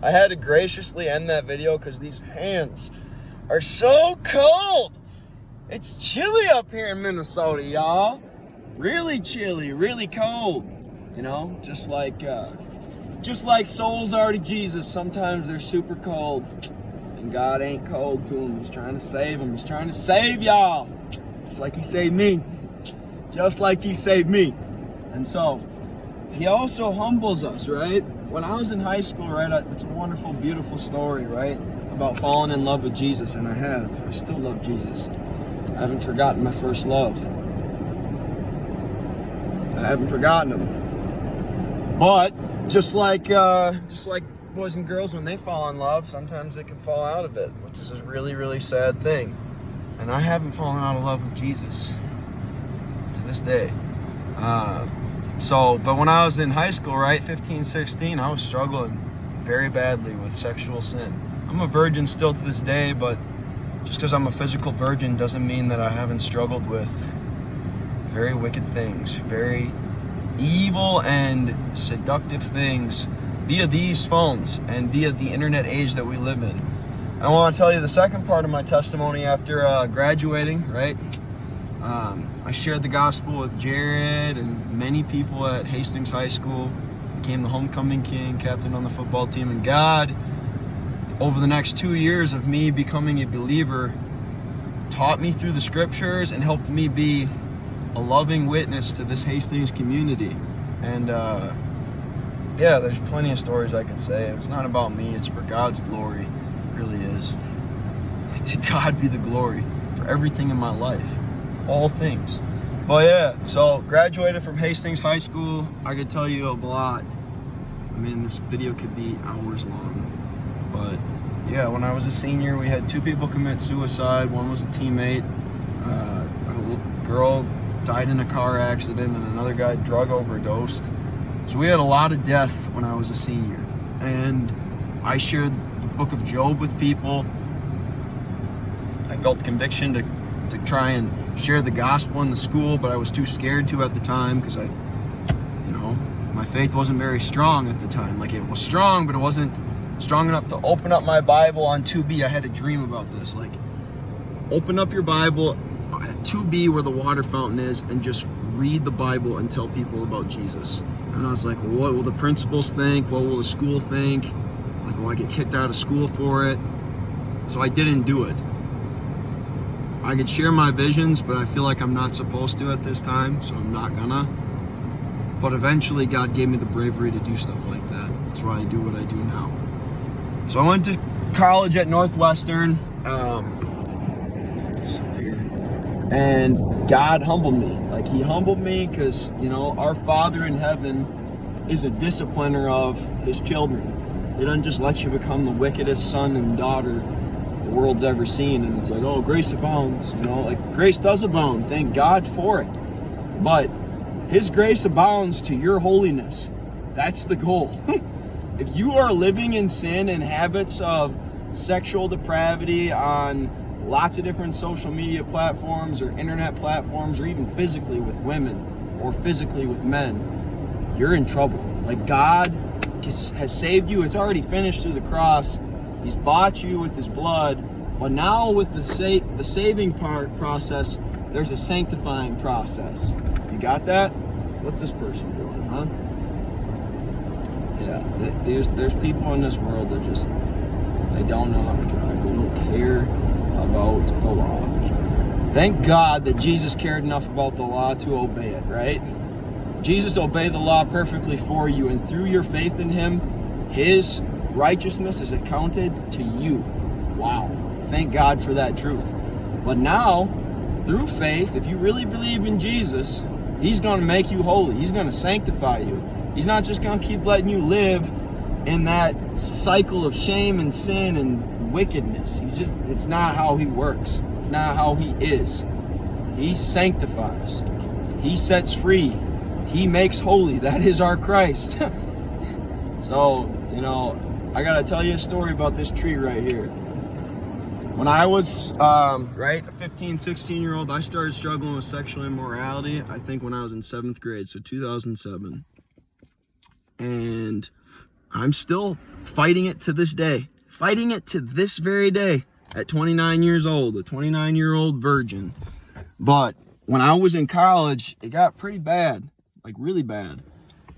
I had to graciously end that video because these hands are so cold. It's chilly up here in Minnesota, y'all. Really chilly, really cold. You know, just like souls are to Jesus. Sometimes they're super cold, and God ain't cold to them. He's trying to save them. He's trying to save y'all, just like He saved me. Just like He saved me. And so, He also humbles us, right? When I was in high school, right, it's a wonderful, beautiful story, right, about falling in love with Jesus, and I still love Jesus. I haven't forgotten my first love. I haven't forgotten Him. But just like boys and girls, when they fall in love, sometimes they can fall out of it, which is a really, really sad thing. And I haven't fallen out of love with Jesus to this day. But when I was in high school, right, 15, 16, I was struggling very badly with sexual sin. I'm a virgin still to this day, but just because I'm a physical virgin doesn't mean that I haven't struggled with very wicked things, very evil and seductive things via these phones and via the internet age that we live in. I want to tell you the second part of my testimony after graduating, right? I shared the gospel with Jared and many people at Hastings High School, became the homecoming king, captain on the football team, and God, over the next 2 years of me becoming a believer, taught me through the scriptures and helped me be a loving witness to this Hastings community. And yeah, there's plenty of stories I could say. It's not about me, it's for God's glory. It really is. To God be the glory for everything in my life. All things. But yeah, so graduated from Hastings High School. I could tell you a lot. I mean, this video could be hours long. But yeah, when I was a senior, we had 2 people commit suicide. One was a teammate. A girl died in a car accident, and another guy drug overdosed. So we had a lot of death when I was a senior. And I shared the book of Job with people. I felt conviction to try and share the gospel in the school, but I was too scared to at the time because my faith wasn't very strong at the time. Like, it was strong, but it wasn't strong enough to open up my Bible on 2B. I had a dream about this. Like, open up your Bible at 2B where the water fountain is and just read the Bible and tell people about Jesus. And I was like, what will the principals think? What will the school think? Like, will I get kicked out of school for it? So I didn't do it. I could share my visions, but I feel like I'm not supposed to at this time, so I'm not gonna. But eventually God gave me the bravery to do stuff like that. That's why I do what I do now. So I went to college at Northwestern. Put this up here. And God humbled me. Like, He humbled me because, our Father in heaven is a discipliner of His children. He doesn't just let you become the wickedest son and daughter the world's ever seen, and it's like, oh, grace abounds. Like, grace does abound. Thank God for it. But His grace abounds to your holiness. That's the goal. If you are living in sin and habits of sexual depravity on lots of different social media platforms or internet platforms, or even physically with women or physically with men, you're in trouble. Like, God has saved you. It's already finished through the cross. He's bought you with His blood. But now with the saving process, there's a sanctifying process. You got that? What's this person doing, huh? Yeah, there's people in this world that just, they don't know how to drive. They don't care about the law. Thank God that Jesus cared enough about the law to obey it, right? Jesus obeyed the law perfectly for you, and through your faith in Him, His righteousness is accounted to you. Wow. Thank God for that truth. But now, through faith, if you really believe in Jesus, He's going to make you holy. He's going to sanctify you. He's not just going to keep letting you live in that cycle of shame and sin and wickedness. It's not how He works. It's not how He is. He sanctifies. He sets free. He makes holy. That is our Christ. So, I gotta tell you a story about this tree right here. When I was, a 15, 16-year-old, I started struggling with sexual immorality, I think when I was in 7th grade, so 2007. And I'm still fighting it to this day. Fighting it to this very day at 29 years old, a 29-year-old virgin. But when I was in college, it got pretty bad, like really bad.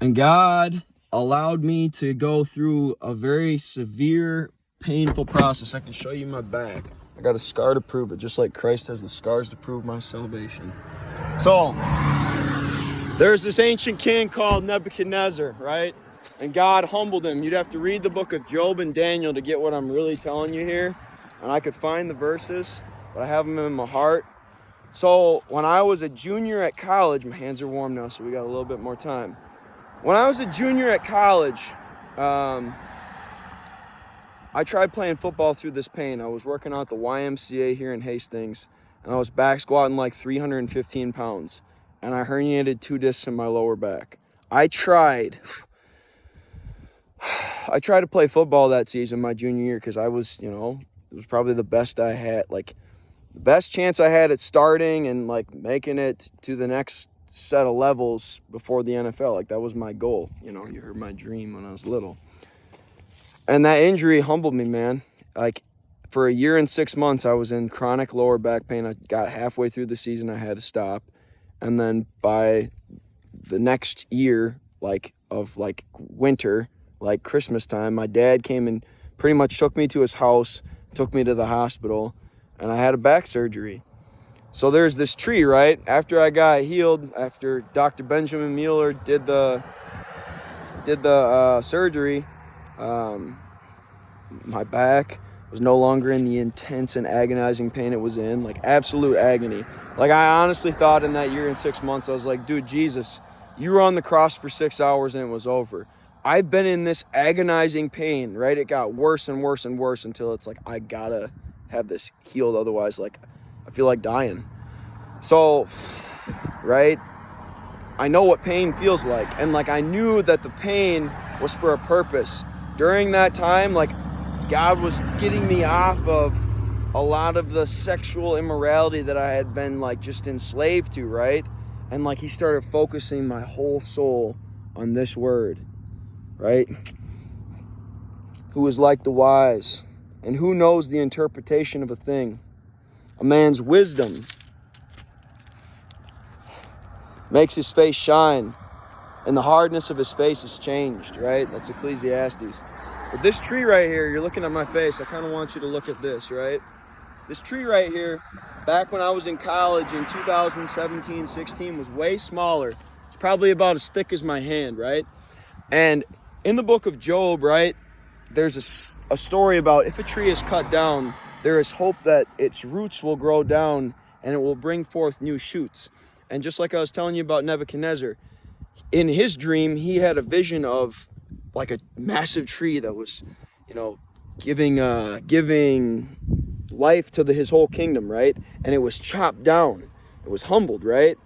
And God allowed me to go through a very severe, painful process. I can show you my back. I got a scar to prove it, just like Christ has the scars to prove my salvation. So, there's this ancient king called Nebuchadnezzar, right? And God humbled him. You'd have to read the book of Job and Daniel to get what I'm really telling you here. And I could find the verses, but I have them in my heart. So when I was a junior at college, my hands are warm now, so we got a little bit more time. When I was a junior at college, I tried playing football through this pain. I was working out at the YMCA here in Hastings, and I was back squatting like 315 pounds. And I herniated 2 discs in my lower back. I tried to play football that season, my junior year, because I was, it was probably the best I had, like the best chance I had at starting and like making it to the next set of levels before the NFL. Like that was my goal. You heard my dream when I was little. And that injury humbled me, man. Like for a year and 6 months, I was in chronic lower back pain. I got halfway through the season, I had to stop. And then by the next year, winter, like Christmas time, my dad came and pretty much took me to his house, took me to the hospital, and I had a back surgery. So there's this tree, right? After I got healed, after Dr. Benjamin Mueller did the surgery, my back was no longer in the intense and agonizing pain it was in, like absolute agony. Like I honestly thought in that year and 6 months, I was like, dude, Jesus, you were on the cross for 6 hours and it was over. I've been in this agonizing pain, right? It got worse and worse and worse until it's like, I gotta have this healed. Otherwise, like, I feel like dying. So, right? I know what pain feels like. And like, I knew that the pain was for a purpose. During that time, like, God was getting me off of a lot of the sexual immorality that I had been like just enslaved to, right? And like he started focusing my whole soul on this word, right? Who is like the wise, and who knows the interpretation of a thing? A man's wisdom makes his face shine, and the hardness of his face is changed, right? That's Ecclesiastes. But this tree right here, you're looking at my face, I kind of want you to look at this, right? This tree right here, back when I was in college in 2017-16, was way smaller. It's probably about as thick as my hand, right? And in the book of Job, right, there's a story about if a tree is cut down, there is hope that its roots will grow down and it will bring forth new shoots. And just like I was telling you about Nebuchadnezzar, in his dream, he had a vision of like a massive tree that was, giving life to his whole kingdom, right? And it was chopped down. It was humbled, right?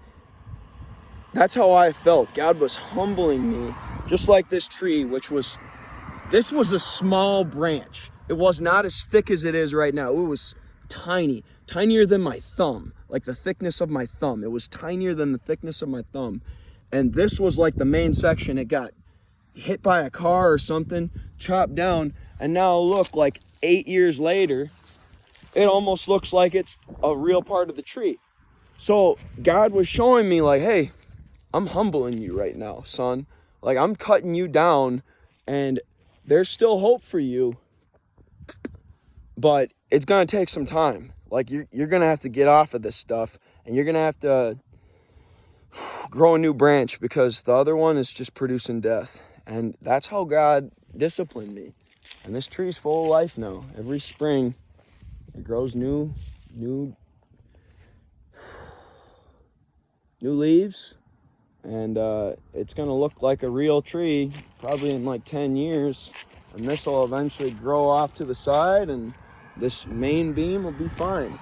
That's how I felt. God was humbling me, just like this tree, this was a small branch. It was not as thick as it is right now. It was tiny, tinier than my thumb, like the thickness of my thumb. It was tinier than the thickness of my thumb. And this was like the main section. It got hit by a car or something, chopped down, and now look, like 8 years later, it almost looks like it's a real part of the tree. So God was showing me like, hey, I'm humbling you right now, son. Like I'm cutting you down and there's still hope for you, but it's going to take some time. Like you're going to have to get off of this stuff and you're going to have to grow a new branch because the other one is just producing death. And that's how God disciplined me. And this tree's full of life now. Every spring, it grows new leaves. And it's going to look like a real tree probably in like 10 years. And this will eventually grow off to the side and this main beam will be fine.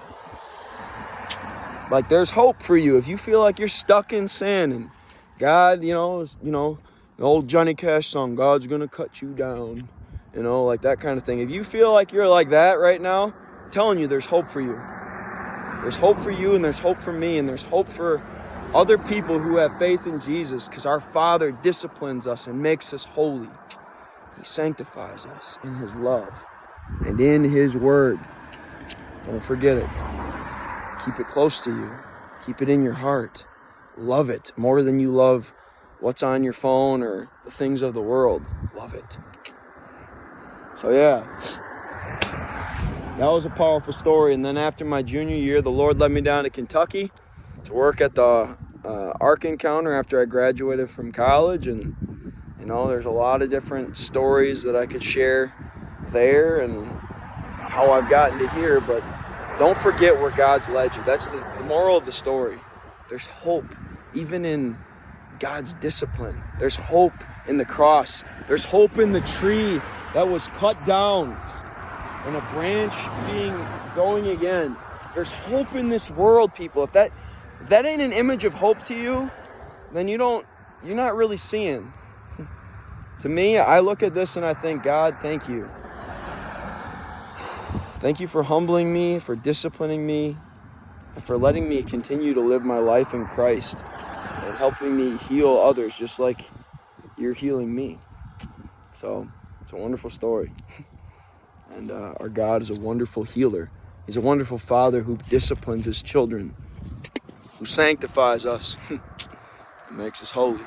Like there's hope for you if you feel like you're stuck in sin and God, the old Johnny Cash song, God's gonna cut you down, like that kind of thing. If you feel like you're like that right now, I'm telling you, there's hope for you. There's hope for you and there's hope for me and there's hope for other people who have faith in Jesus because our Father disciplines us and makes us holy. He sanctifies us in his love and in his word. Don't forget it. Keep it close to you. Keep it in your heart. Love it more than you love what's on your phone or the things of the world. Love it. So yeah, that was a powerful story. And then after my junior year, the Lord led me down to Kentucky to work at the Ark Encounter after I graduated from college. And there's a lot of different stories that I could share there and how I've gotten to here. But don't forget where God's led you. That's the moral of the story. There's hope even in God's discipline. There's hope in the cross. There's hope in the tree that was cut down and a branch growing again. There's hope in this world, people. If that ain't an image of hope to you, then you're not really seeing. To me, I look at this and I think, God, thank you. Thank you for humbling me, for disciplining me, and for letting me continue to live my life in Christ and helping me heal others just like you're healing me. So it's a wonderful story. And our God is a wonderful healer. He's a wonderful Father who disciplines his children, who sanctifies us, and makes us holy.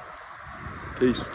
Peace.